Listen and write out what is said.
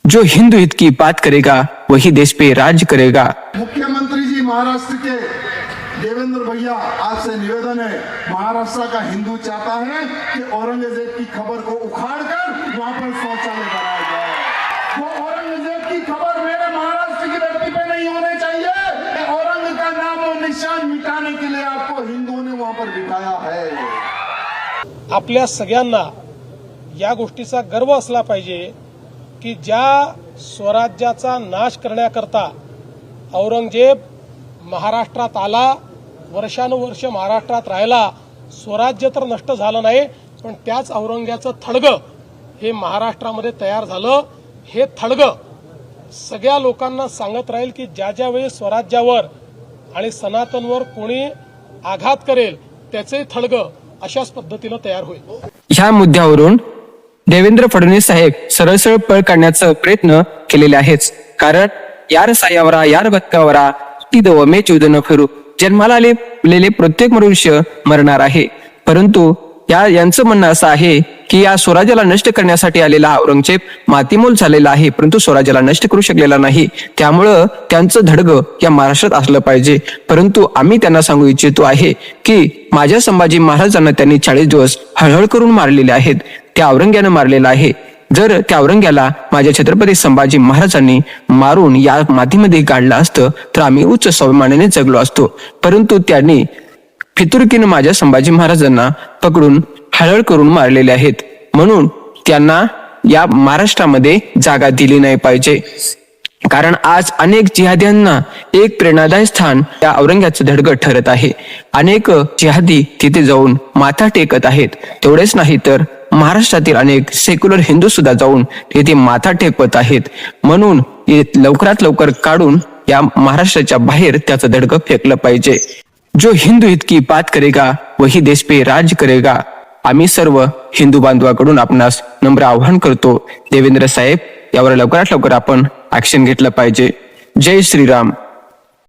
जो हिंदू हित की बात करेगा वही देश पे राज करेगा। मुख्यमंत्री जी महाराष्ट्र के देवेंद्र भैया, आपसे निवेदन है, महाराष्ट्र का हिंदू चाहता है कि औरंगजेब की खबर को उखाड़कर वहां पर शौचालय बनाया जाए। वो औरंगजेब की खबर मेरे महाराष्ट्र की धरती पे नहीं होने चाहिए। औरंग का नाम और निशान मिटाने के लिए आपको हिंदुओं ने वहां पर बिठाया है। आपल्या सगळ्यांना या गोष्टीचा गर्व असला पाहिजे की ज्या स्वराज्याचा नाश करण्याकरता औरंगजेब महाराष्ट्रात आला, वर्षानुवर्ष महाराष्ट्रात राहिला, स्वराज्य तर नष्ट झालं नाही, पण त्याच औरंग्याचं थडगं हे महाराष्ट्रामध्ये तयार झालं। हे थडगं सगळ्या लोकांना सांगत राहील की ज्या ज्या वेळी स्वराज्यावर आणि सनातनवर कोणी आघात करेल त्याचे थडगं अशाच पद्धतीने तयार होईल। ह्या मुद्द्यावरून देवेंद्र फडणवीस साहेब सरळ सरळ पळ काढण्याचा प्रयत्न केलेले आहेच। कारण यार सायावरा यार भक्कावरा दो मे चौदन फिरू, जन्माला आलेले प्रत्येक मनुष्य मरणार आहे। परंतु यांचं म्हणणं असं आहे की या स्वराज्याला नष्ट करण्यासाठी आलेला हा औरंगजेब मातीमोल झालेला आहे, परंतु स्वराज्याला नष्ट करू शकलेला नाही। त्यामुळं त्यांचं धडगं या महाराष्ट्रात असलं पाहिजे। परंतु आम्ही त्यांना सांगू इच्छितो आहे की माझ्या संभाजी महाराजांना त्यांनी 40 दिवस हळहळ करून मारलेले आहेत, त्या औरंग्यानं मारलेला आहे। जर त्या औरंग्याला माझ्या छत्रपती संभाजी महाराजांनी मारून या मातीमध्ये गाडलं असतं तर आम्ही उच्च स्वाभिमानाने जगलो असतो। परंतु त्यांनी फितुरकीनं माझ्या संभाजी महाराजांना पकडून हळहळ करून मारलेले आहेत, म्हणून त्यांना या महाराष्ट्रामध्ये जागा दिली नाही पाहिजे। कारण आज अनेक जिहाद्यांना एक प्रेरणादायी स्थान या औरंग्याचं धडगं ठरत आहे। अनेक जिहादी तिथे जाऊन माथा टेकत आहेत। तेवढेच नाही तर महाराष्ट्रातील अनेक सेक्युलर हिंदू सुद्धा जाऊन तिथे माथा टेकवत आहेत। म्हणून लवकरात लवकर काढून या महाराष्ट्राच्या बाहेर त्याचं धडगं फेकलं पाहिजे। जो हिंदू हित की बात करेगा वही देश पे राज करेगा। आम्ही सर्व हिंदू बांधवाकडून आपणास नम्र आवाहन करतो, देवेंद्र साहेब यावर लवकरात लवकर आपण ऍक्शन घेतलं पाहिजे। जय श्रीराम।